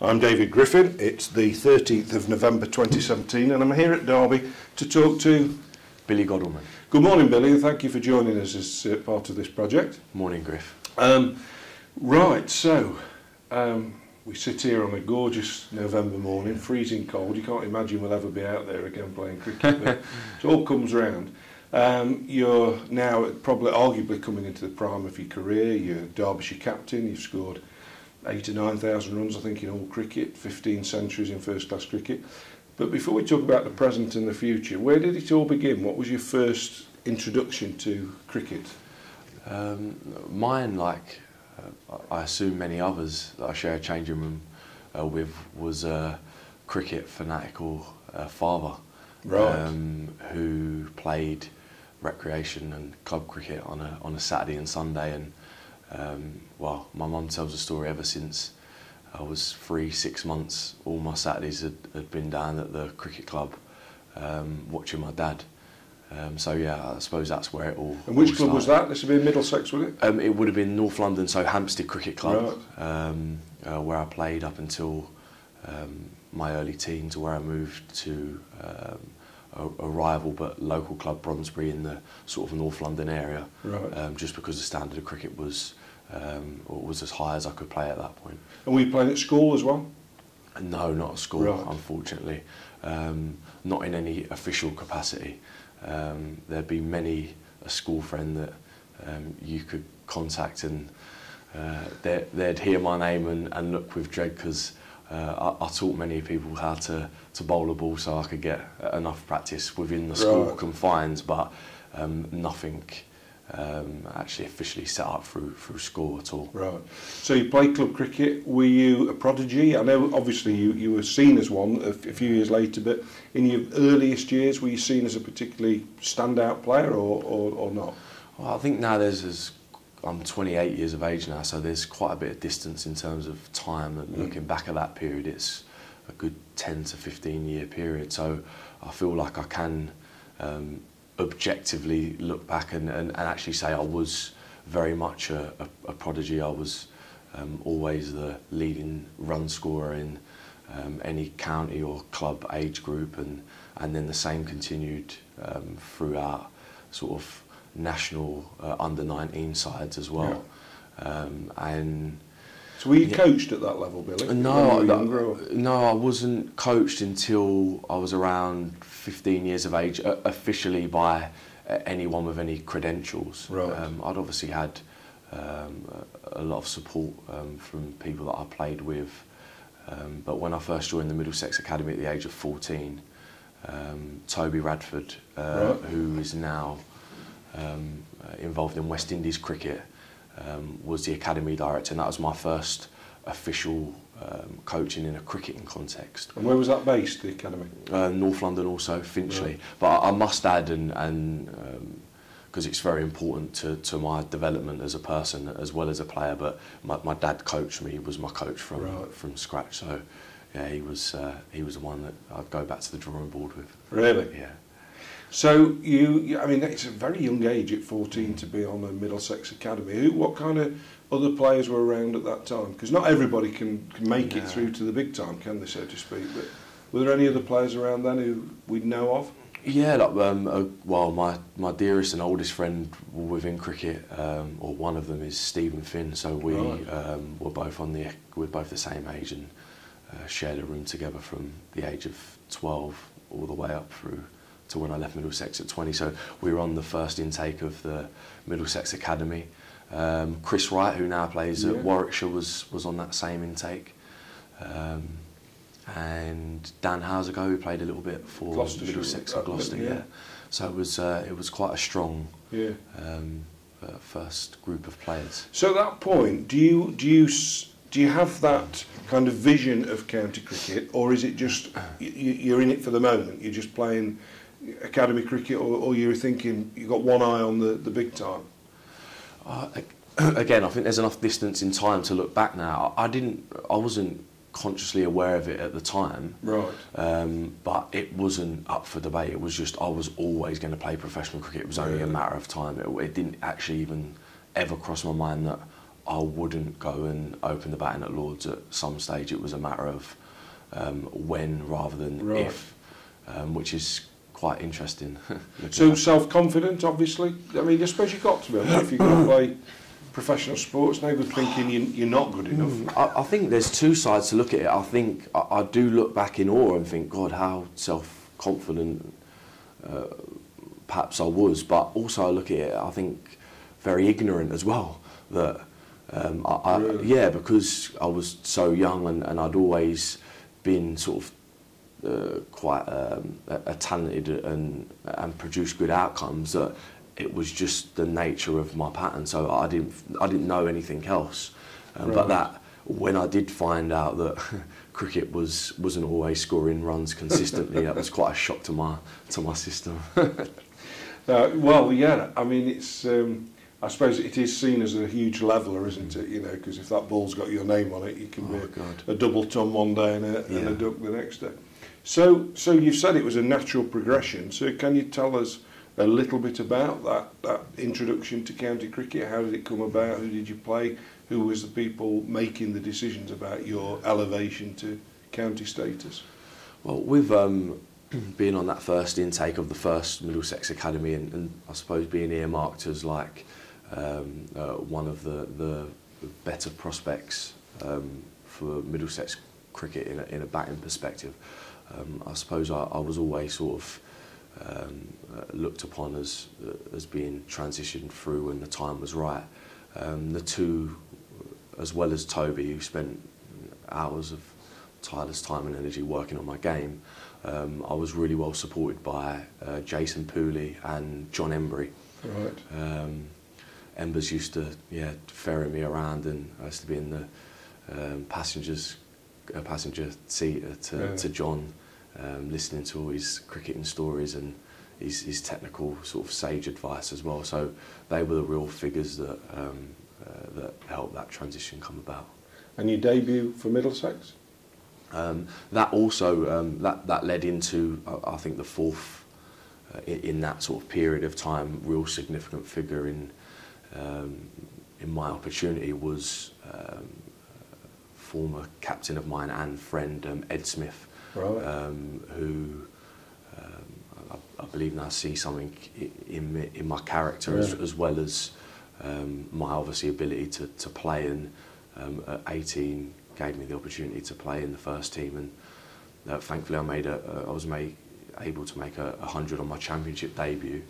I'm David Griffin. It's the 13th of November 2017 and I'm here at Derby to talk to Billy Godleman. Good morning, Billy, and thank you for joining us as part of this project. Morning, Griff. Right, so we sit here on a gorgeous November morning, freezing cold. You can't imagine we'll ever be out there again playing cricket, but it all comes round. You're now probably arguably coming into the prime of your career. You're Derbyshire captain. You've scored 8,000 to 9,000 runs, I think, in all cricket, 15 centuries in first-class cricket. But before we talk about the present and the future, where did it all begin? What was your first introduction to cricket? Mine, like I assume many others that I share a changing room with, was a cricket fanatical father, right. Who played recreation and club cricket on a Saturday and Sunday. And well, my mum tells a story ever since I was 3-6 months. All my Saturdays had been down at the cricket club watching my dad. So yeah, I suppose that's where it all. And which all club was that? This would be in Middlesex, would it? It would have been North London, so Hampstead Cricket Club, right. Where I played up until my early teens, where I moved to a rival but local club, Bronsbury, in the sort of North London area, right. Just because the standard of cricket was as high as I could play at that point. And were you playing at school as well? No, not at school, right. Unfortunately. Not in any official capacity. There'd be many a school friend that you could contact and they'd hear my name and look with dread, because I taught many people how to bowl a ball so I could get enough practice within the school right. confines, but nothing actually officially set up through school at all. Right. So you played club cricket. Were you a prodigy? I know obviously you were seen as one a few years later, but in your earliest years were you seen as a particularly standout player or not? Well, I think now I'm 28 years of age now, so there's quite a bit of distance in terms of time. And looking back at that period, it's a good 10 to 15 year period. So I feel like I can objectively look back and actually say I was very much a prodigy. I was always the leading run scorer in any county or club age group, and then the same continued throughout sort of national under-19 sides as well. Yeah. And so were you coached at that level, Billy? No, I wasn't coached until I was around 15 years of age, officially by anyone with any credentials. Right. I'd obviously had a lot of support from people that I played with, but when I first joined the Middlesex Academy at the age of 14, Toby Radford, right. who is now involved in West Indies cricket, was the academy director, and that was my first official coaching in a cricketing context. And where was that based, the academy? North London also, Finchley. Right. But I must add, and because it's very important to my development as a person as well as a player, but my dad coached me, was my coach from scratch. So yeah, he was the one that I'd go back to the drawing board with. Really? Yeah. So I mean, it's a very young age at 14 to be on a Middlesex Academy. What kind of other players were around at that time? Because not everybody can make it through to the big time, can they, so to speak? But were there any other players around then who we'd know of? Yeah, like, well, my dearest and oldest friend within cricket, or one of them, is Stephen Finn. So we were both we're both the same age and shared a room together from the age of 12 all the way up through to when I left Middlesex at 20. So we were on the first intake of the Middlesex Academy. Chris Wright, who now plays at Warwickshire, was on that same intake. And Dan Houseago, who played a little bit for Middlesex and Gloucester. Yeah. So it was quite a strong first group of players. So at that point, do you have that kind of vision of county cricket, or is it just you're in it for the moment? You're just playing academy cricket, or you're thinking you've got one eye on the big time? Again, I think there's enough distance in time to look back now. I wasn't consciously aware of it at the time, right? But it wasn't up for debate. It was just I was always going to play professional cricket. It was only a matter of time. It didn't actually even ever cross my mind that I wouldn't go and open the batting at Lords at some stage. It was a matter of when rather than if, which is quite interesting. So self-confident, obviously. I mean, I suppose you've got to be, if you're going to play professional sports, no good thinking you're not good enough. I think there's two sides to look at it. I think I do look back in awe and think, God, how self-confident perhaps I was, but also I look at it, I think, very ignorant as well. That Really? yeah, because I was so young and I'd always been sort of quite a talented and produced good outcomes, that it was just the nature of my pattern. So I didn't know anything else. But that, when I did find out that cricket wasn't always scoring runs consistently, that was quite a shock to my system. Well, yeah. I mean, it's. I suppose it is seen as a huge leveller, isn't it? You know, because if that ball's got your name on it, you can be a double ton one day and a duck the next day. So you've said it was a natural progression. So can you tell us a little bit about that introduction to county cricket? How did it come about? Who did you play? Who was the people making the decisions about your elevation to county status? Well, with being on that first intake of the first Middlesex Academy, and I suppose being earmarked as like one of the better prospects for Middlesex cricket in a batting perspective, I suppose I was always sort of looked upon as being transitioned through when the time was right. The two, as well as Toby, who spent hours of tireless time and energy working on my game, I was really well supported by Jason Pooley and John Embry. Right. Embers used to ferry me around, and I used to be in the passenger seat to John, listening to all his cricketing stories and his technical sort of sage advice as well. So they were the real figures that helped that transition come about. And your debut for Middlesex? That also that led into I think the fourth in that sort of period of time real significant figure in my opportunity was former captain of mine and friend Ed Smith, right. Who I believe now sees something in my character, as well as my obviously ability to play, and at 18 gave me the opportunity to play in the first team, and thankfully I was able to make 100 on my championship debut,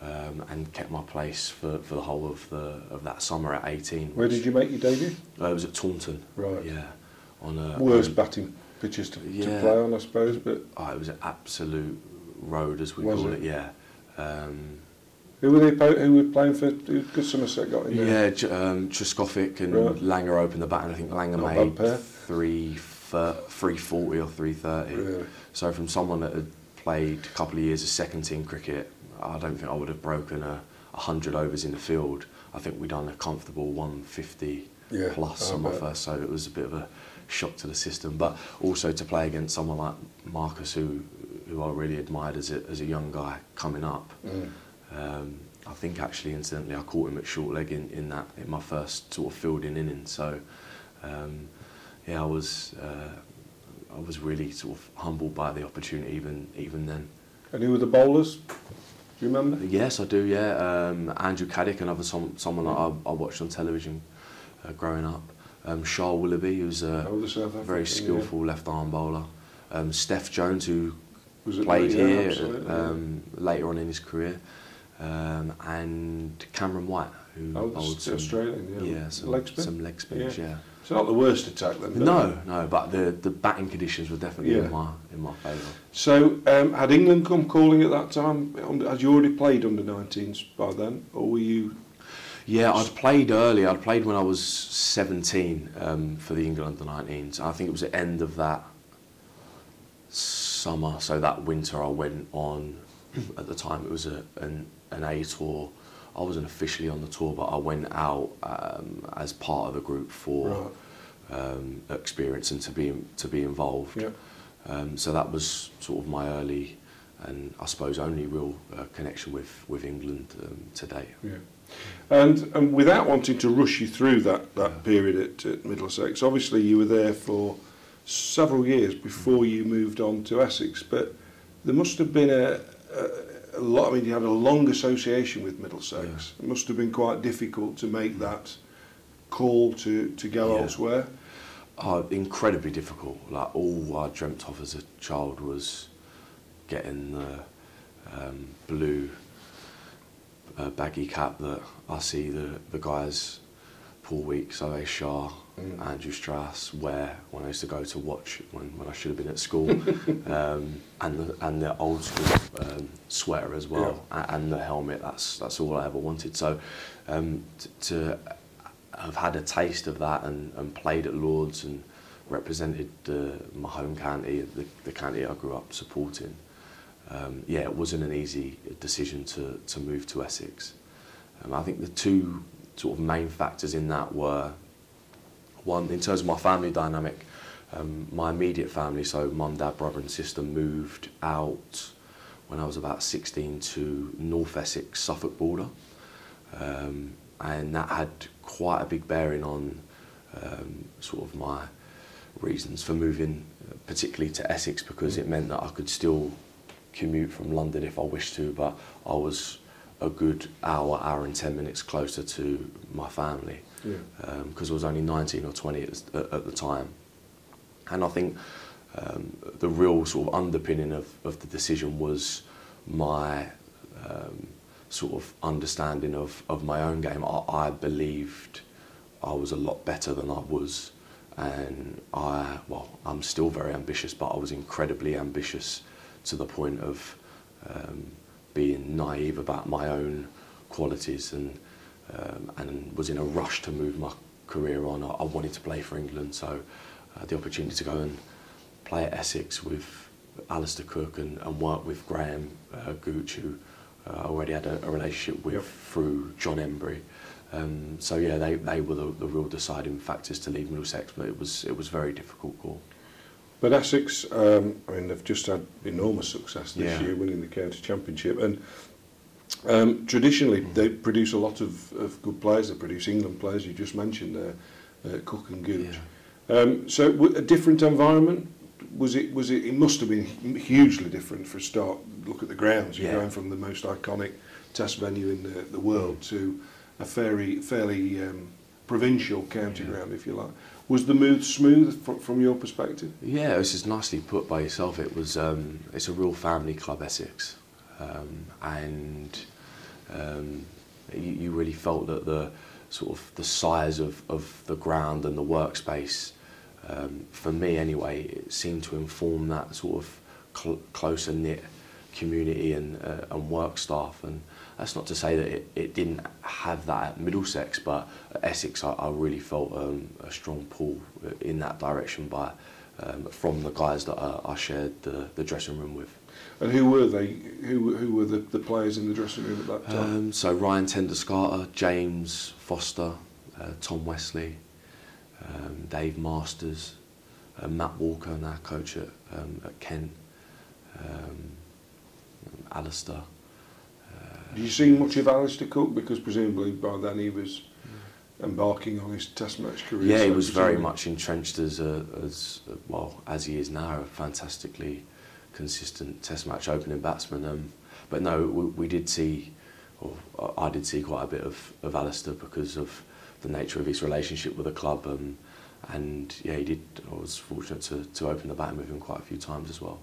and kept my place for the whole of that summer at 18. Where did you make your debut? It was at Taunton. Right. Yeah. On worst batting pitches to play on, I suppose, but it was an absolute road, as we call it. Yeah. Who were playing for? Who Somerset got in there? Yeah, Trescothick and Langer opened the bat, and I think Langer made 340 or 330. Really? So from someone that had played a couple of years of second team cricket, I don't think I would have broken 100 overs in the field. I think we'd done a comfortable 150 plus on my first, so it was a bit of a shock to the system. But also to play against someone like Marcus, who I really admired as a young guy coming up. I think actually incidentally I caught him at short leg in my first sort of fielding inning. So I was really sort of humbled by the opportunity even then. And who were the bowlers? Do you remember? Yes, I do. Yeah, Andrew Caddick, another someone that I watched on television growing up. Shah Willoughby, who's a very skillful left arm bowler. Steph Jones, who played here later on in his career. And Cameron White, who bowled some Australian, some leg spins. Yeah. It's not the worst attack then. No, but the batting conditions were definitely in my favour. So had England come calling at that time? Had you already played under 19s by then, or were you? Yeah, I'd played early. I'd played when I was 17 for the England under 19s. I think it was the end of that summer. So that winter I went on. At the time it was an A tour. I wasn't officially on the tour, but I went out as part of the group for experience and to be involved. Yeah. So that was sort of my early and I suppose only real connection with England to date. Yeah. And without wanting to rush you through that period at Middlesex, obviously you were there for several years before you moved on to Essex, but there must have been a lot. I mean, you had a long association with Middlesex. It must have been quite difficult to make that call to go elsewhere. Incredibly difficult. Like, all I dreamt of as a child was getting the blue baggy cap that I see the guys, Paul Weeks, O.A. Shah, Andrew Strass wear when I used to go to watch when I should have been at school, and the old school sweater as well, and the helmet. That's all I ever wanted. So to have had a taste of that and played at Lords and represented my home county, the county I grew up supporting. It wasn't an easy decision to move to Essex. I think the two sort of main factors in that were, one, in terms of my family dynamic, my immediate family, so mum, dad, brother and sister, moved out when I was about 16 to North Essex, Suffolk border, and that had quite a big bearing on sort of my reasons for moving, particularly to Essex, because it meant that I could still commute from London if I wished to, but I was a good hour and 10 minutes closer to my family, because I was only 19 or 20 at the time. And I think the real sort of underpinning of the decision was my sort of understanding of my own game. I believed I was a lot better than I was, and I'm still very ambitious, but I was incredibly ambitious to the point of being naive about my own qualities, and was in a rush to move my career on. I wanted to play for England, so the opportunity to go and play at Essex with Alistair Cook and work with Graham Gooch, who I already had a relationship with through John Embry. They were the real deciding factors to leave Middlesex, but it was a very difficult call. But Essex, I mean, they've just had enormous success this year, winning the county championship, and traditionally they produce a lot of good players. They produce England players. You just mentioned there, Cook and Gooch. So a different environment. Was it? It must have been hugely different for a start. Look at the grounds. You're going from the most iconic Test venue in the world to a fairly provincial county ground, if you like. Was the move smooth from your perspective? Yeah, it was just nicely put by yourself. It was it's a real family club, Essex, and you really felt that the sort of the size of the ground and the workspace, for me anyway, it seemed to inform that sort of closer knit community and work staff. And that's not to say that it didn't have that at Middlesex, but at Essex I really felt a strong pull in that direction from the guys that I shared the dressing room with. And who were they? Who were the players in the dressing room at that time? So Ryan Tender-Scarter, James Foster, Tom Wesley, Dave Masters, Matt Walker, and our coach at Kent, Alistair. Did you see much of Alistair Cook? Because presumably by then he was embarking on his Test match career. Yeah, he was very much entrenched as he is now, a fantastically consistent Test match opening batsman. But no, we did see, or I did see quite a bit of Alistair because of the nature of his relationship with the club. And yeah, he did. I was fortunate to open the batting with him quite a few times as well.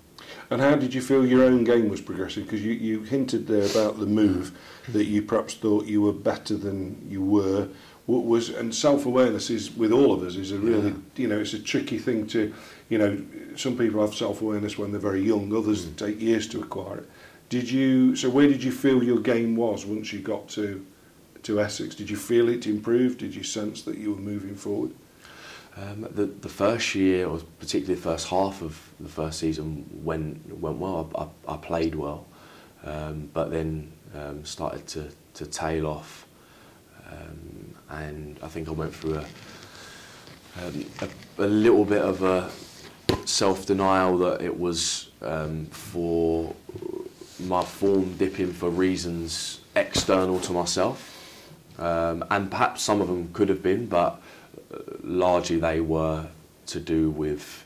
And how did you feel your own game was progressing? Because you hinted there about the move, that you perhaps thought you were better than you were. And self-awareness is, with all of us, is a really, it's a tricky thing to, some people have self-awareness when they're very young, others take years to acquire it. So where did you feel your game was once you got to Essex? Did you feel it improved? Did you sense that you were moving forward? The first year, or particularly the first half of the first season, went well. I played well, but then started to tail off, and I think I went through a little bit of a self-denial that it was for my form dipping for reasons external to myself. and perhaps some of them could have been, but largely they were to do with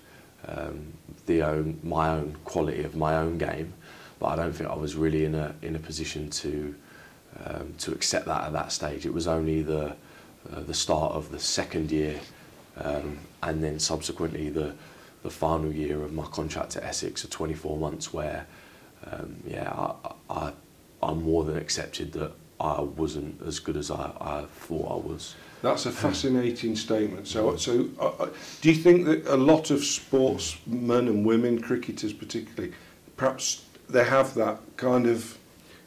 my own quality of my own game. But I don't think I was really in a position to accept that at that stage. It was only the start of the second year, and then subsequently the final year of my contract at Essex, of 24 months, where I more than accepted that I wasn't as good as I thought I was. That's a fascinating statement. So do you think that a lot of sportsmen and women, cricketers particularly, perhaps they have that kind of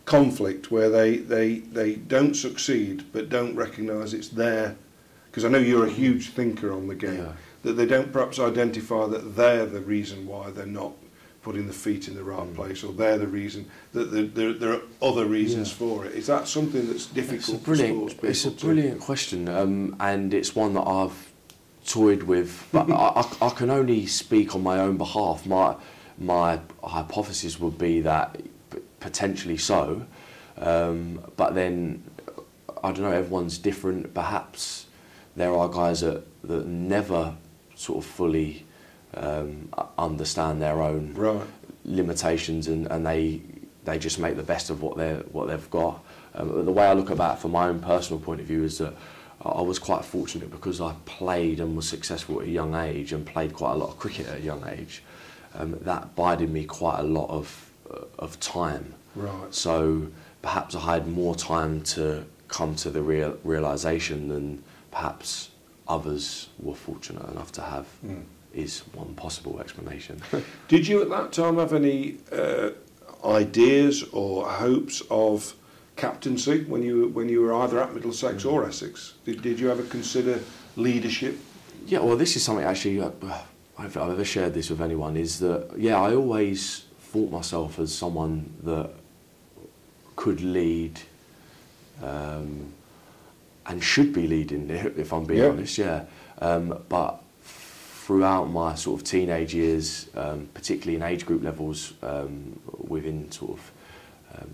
conflict where they don't succeed but don't recognise it's there? Because I know you're a huge thinker on the game, that they don't perhaps identify that they're the reason why they're not putting the feet in the right place, or they're the reason, that there are other reasons for it. Is that something that's difficult for sports people? It's a brilliant question, and it's one that I've toyed with, but I can only speak on my own behalf. My hypothesis would be that potentially so, but then, I don't know, everyone's different. Perhaps there are guys that never sort of fully understand their own limitations, and they just make the best of what they've got. The way I look at it from my own personal point of view is that I was quite fortunate because I played and was successful at a young age and played quite a lot of cricket at a young age. That bided me quite a lot of time. Right. So perhaps I had more time to come to the realisation than perhaps others were fortunate enough to have. Is one possible explanation. Did you at that time have any ideas or hopes of captaincy when you were either at Middlesex or Essex? Did you ever consider leadership? Yeah, well, this is something actually, I don't know if I've ever shared this with anyone, is that, I always thought myself as someone that could lead and should be leading, if I'm being honest, but throughout my sort of teenage years, particularly in age group levels, within sort of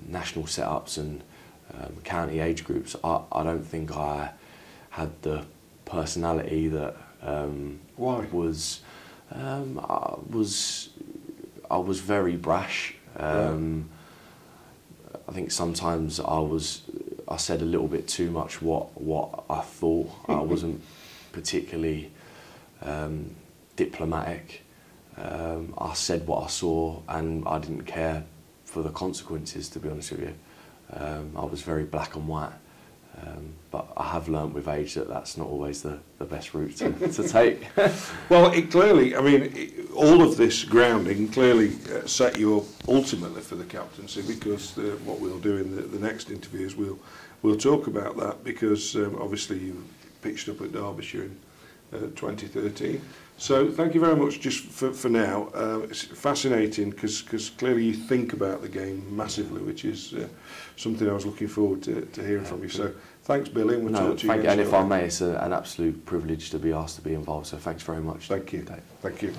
national setups and county age groups, I don't think I had the personality that was. I was very brash. I think sometimes I said a little bit too much what I thought. I wasn't particularly diplomatic. I said what I saw, and I didn't care for the consequences, to be honest with you. I was very black and white, but I have learnt with age that that's not always the best route to take. Well, it clearly, I mean, all of this grounding clearly set you up ultimately for the captaincy, because what we'll do in the next interview is we'll talk about that, because obviously you pitched up at Derbyshire in 2013. So thank you very much just for now. It's fascinating because clearly you think about the game massively, which is something I was looking forward to hearing from you. So thanks, Billy, and we'll talk to you again. And if I may, it's an absolute privilege to be asked to be involved, so thanks very much. Thank you. Thank you.